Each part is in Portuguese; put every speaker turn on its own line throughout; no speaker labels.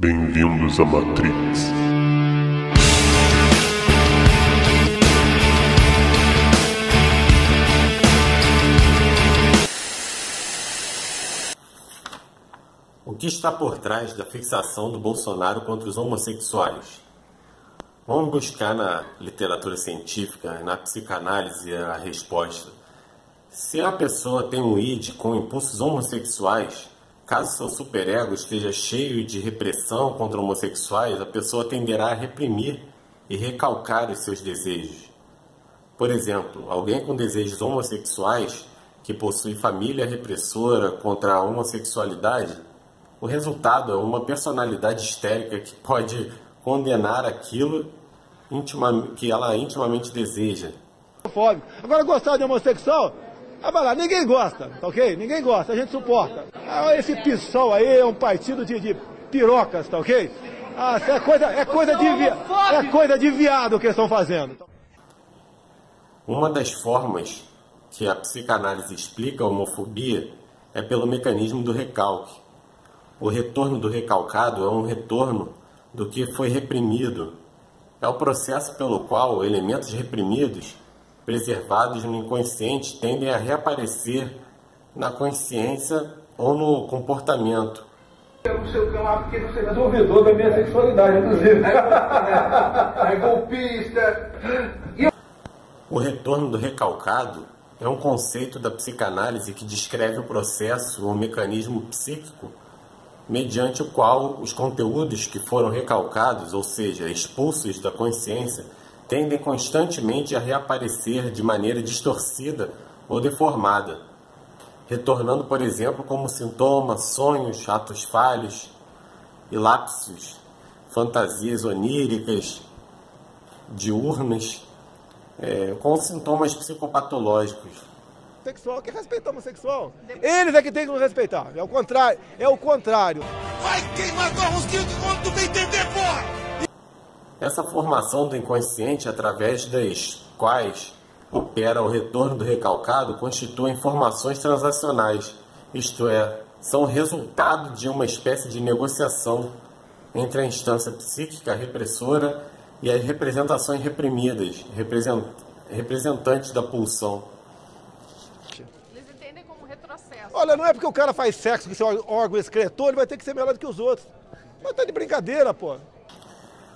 Bem-vindos à Matrix.
O que está por trás da fixação do Bolsonaro contra os homossexuais? Vamos buscar na literatura científica, na psicanálise, a resposta. Se a pessoa tem um id com impulsos homossexuais, caso seu superego esteja cheio de repressão contra homossexuais, a pessoa tenderá a reprimir e recalcar os seus desejos. Por exemplo, alguém com desejos homossexuais que possui família repressora contra a homossexualidade, o resultado é uma personalidade histérica que pode condenar aquilo que ela intimamente deseja.
Agora, gostar de homossexual, vai lá, ninguém gosta, tá ok? Ninguém gosta, a gente suporta. Esse PSOL aí é um partido de pirocas, tá ok? É coisa de viado que eles estão fazendo.
Uma das formas que a psicanálise explica a homofobia é pelo mecanismo do recalque. O retorno do recalcado é um retorno do que foi reprimido. É o processo pelo qual elementos reprimidos, preservados no inconsciente, tendem a reaparecer na consciência ou no comportamento.
O seu cão lá porque você duvidou da minha sexualidade, inclusive. É golpista.
O retorno do recalcado é um conceito da psicanálise que descreve o processo ou mecanismo psíquico mediante o qual os conteúdos que foram recalcados, ou seja, expulsos da consciência, tendem constantemente a reaparecer de maneira distorcida ou deformada, retornando, por exemplo, como sintomas, sonhos, atos falhos e lapsos, fantasias oníricas, diurnas, com sintomas psicopatológicos.
Sexual que respeita o homossexual. Eles é que tem que nos respeitar. É o contrário.
Vai queimar tua rosquinha que quando tu bem entender, porra!
Essa formação do inconsciente, através das quais opera o retorno do recalcado, constitui informações transacionais, isto é, são resultado de uma espécie de negociação entre a instância psíquica repressora e as representações reprimidas, representantes da pulsão.
Eles entendem como retrocesso.
Olha, não é porque o cara faz sexo com seu órgão excretor, ele vai ter que ser melhor do que os outros. Mas tá de brincadeira, pô.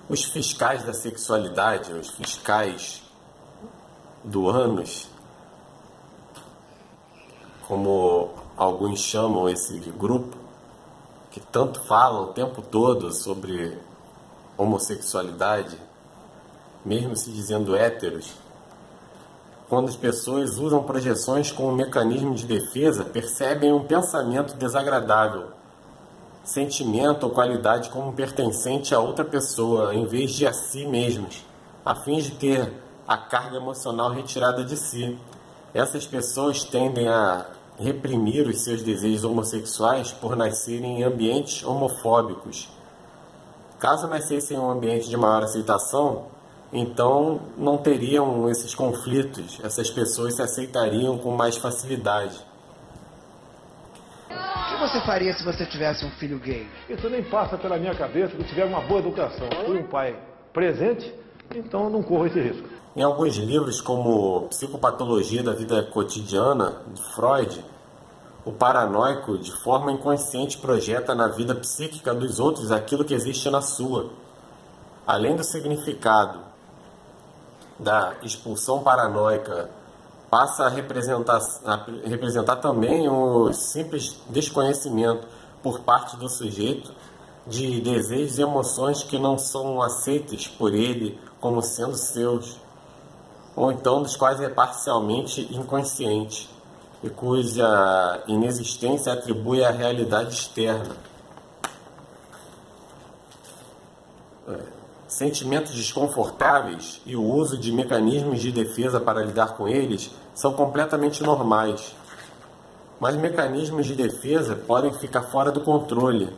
Os fiscais da sexualidade, os fiscais do ânus, como alguns chamam esse grupo, que tanto falam o tempo todo sobre homossexualidade, mesmo se dizendo héteros, quando as pessoas usam projeções como mecanismo de defesa, percebem um pensamento desagradável, sentimento ou qualidade como pertencente a outra pessoa, em vez de a si mesmos, a fim de ter a carga emocional retirada de si. Essas pessoas tendem a reprimir os seus desejos homossexuais por nascerem em ambientes homofóbicos. Caso nascessem em um ambiente de maior aceitação, então não teriam esses conflitos, essas pessoas se aceitariam com mais facilidade.
O que você faria se você tivesse um filho gay?
Isso nem passa pela minha cabeça que tiver uma boa educação. Fui um pai presente, então eu não corro esse risco.
Em alguns livros, como Psicopatologia da Vida Cotidiana, de Freud, o paranoico, de forma inconsciente, projeta na vida psíquica dos outros aquilo que existe na sua. Além do significado da expulsão paranoica, passa a representar também o simples desconhecimento por parte do sujeito de desejos e emoções que não são aceitos por ele como sendo seus, ou então dos quais é parcialmente inconsciente e cuja inexistência atribui à realidade externa. Sentimentos desconfortáveis e o uso de mecanismos de defesa para lidar com eles são completamente normais. Mas mecanismos de defesa podem ficar fora do controle,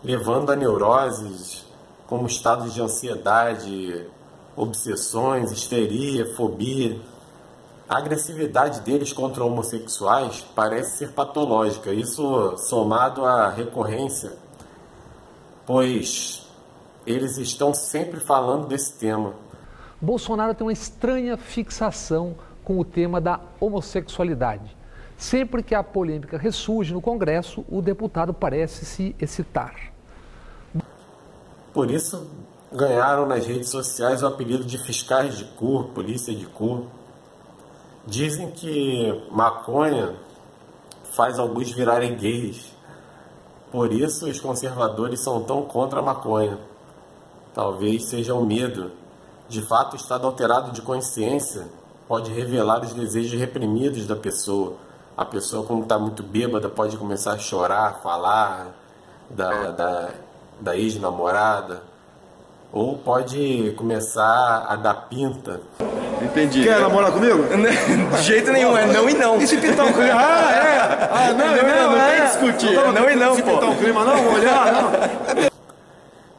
levando a neuroses, como estados de ansiedade, obsessões, histeria, fobia. A agressividade deles contra homossexuais parece ser patológica. Isso somado à recorrência pois eles estão sempre falando desse tema.
Bolsonaro tem uma estranha fixação com o tema da homossexualidade. Sempre que a polêmica ressurge no Congresso, o deputado parece se excitar.
Por isso, ganharam nas redes sociais o apelido de fiscais de cu, polícia de cu. Dizem que maconha faz alguns virarem gays. Por isso, os conservadores são tão contra a maconha. Talvez seja o medo. De fato, o estado alterado de consciência pode revelar os desejos reprimidos da pessoa. A pessoa, quando está muito bêbada, pode começar a chorar, falar da ex-namorada. Ou pode começar a dar pinta.
Entendi.
Quer namorar comigo?
De jeito nenhum, é não e não.
E se pintar um clima?
Não tem que discutir. Não e não,
se
pô.
pintar um clima, não, vou olhar, não.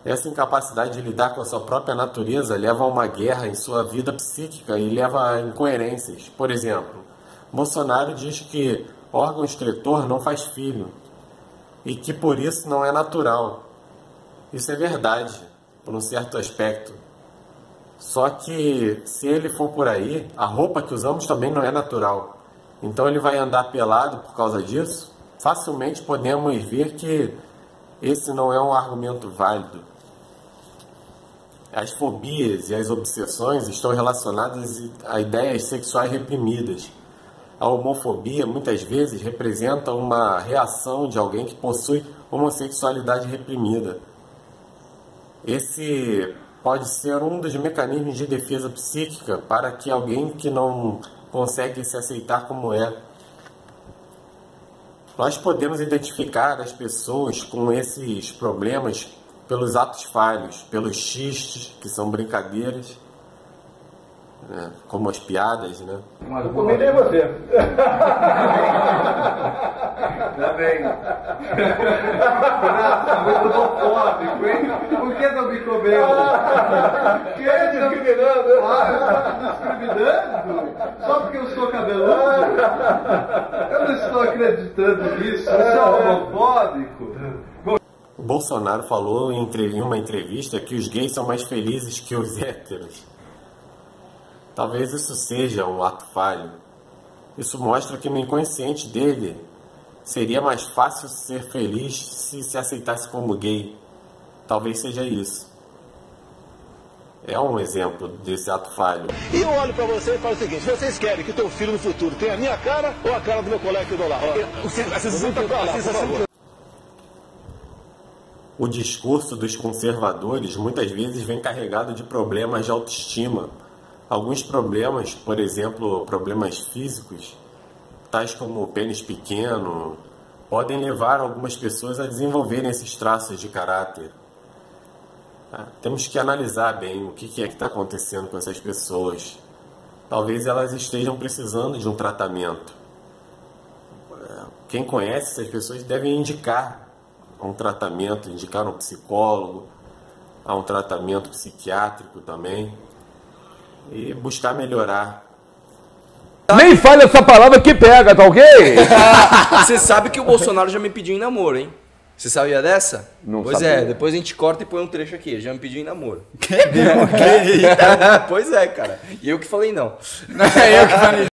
Essa incapacidade de lidar com a sua própria natureza leva a uma guerra em sua vida psíquica e leva a incoerências. Por exemplo, Bolsonaro diz que órgão excretor não faz filho e que por isso não é natural. Isso é verdade, por um certo aspecto. Só que se ele for por aí, a roupa que usamos também não é natural. Então ele vai andar pelado por causa disso? Facilmente podemos ver que esse não é um argumento válido. As fobias e as obsessões estão relacionadas a ideias sexuais reprimidas. A homofobia muitas vezes representa uma reação de alguém que possui homossexualidade reprimida. Esse pode ser um dos mecanismos de defesa psíquica para que alguém que não consegue se aceitar como é. Nós podemos identificar as pessoas com esses problemas pelos atos falhos, pelos xistes, que são brincadeiras, né, como as piadas, né?
Mas eu comi nem você. Também. Nossa, muito homofóbico, hein? Por que não me comeu? Que é discriminando? Discriminando? Só porque eu sou cabeludo? Eu não estou acreditando nisso. Eu sou homofóbico.
O Bolsonaro falou em uma entrevista que os gays são mais felizes que os héteros. Talvez isso seja um ato falho. Isso mostra que no inconsciente dele seria mais fácil ser feliz se se aceitasse como gay. Talvez seja isso. É um exemplo desse ato falho.
E eu olho pra você e falo o seguinte: vocês querem que o teu filho no futuro tenha a minha cara ou a cara do meu colega que eu dou lá?
O discurso dos conservadores muitas vezes vem carregado de problemas de autoestima. Alguns problemas, por exemplo, problemas físicos, tais como o pênis pequeno, podem levar algumas pessoas a desenvolverem esses traços de caráter. Temos que analisar bem o que é que está acontecendo com essas pessoas. Talvez elas estejam precisando de um tratamento. Quem conhece essas pessoas deve indicar um tratamento, indicar um psicólogo, a um tratamento psiquiátrico também, e buscar melhorar.
Nem fale essa palavra que pega, tá ok?
Você sabe que o Bolsonaro já me pediu em namoro, hein? Você sabia dessa?
Não
pois
sabia.
é, depois a gente corta e põe um trecho aqui. Ele já me pediu em namoro. Pois é, cara. E eu que falei não.
Eu que falei.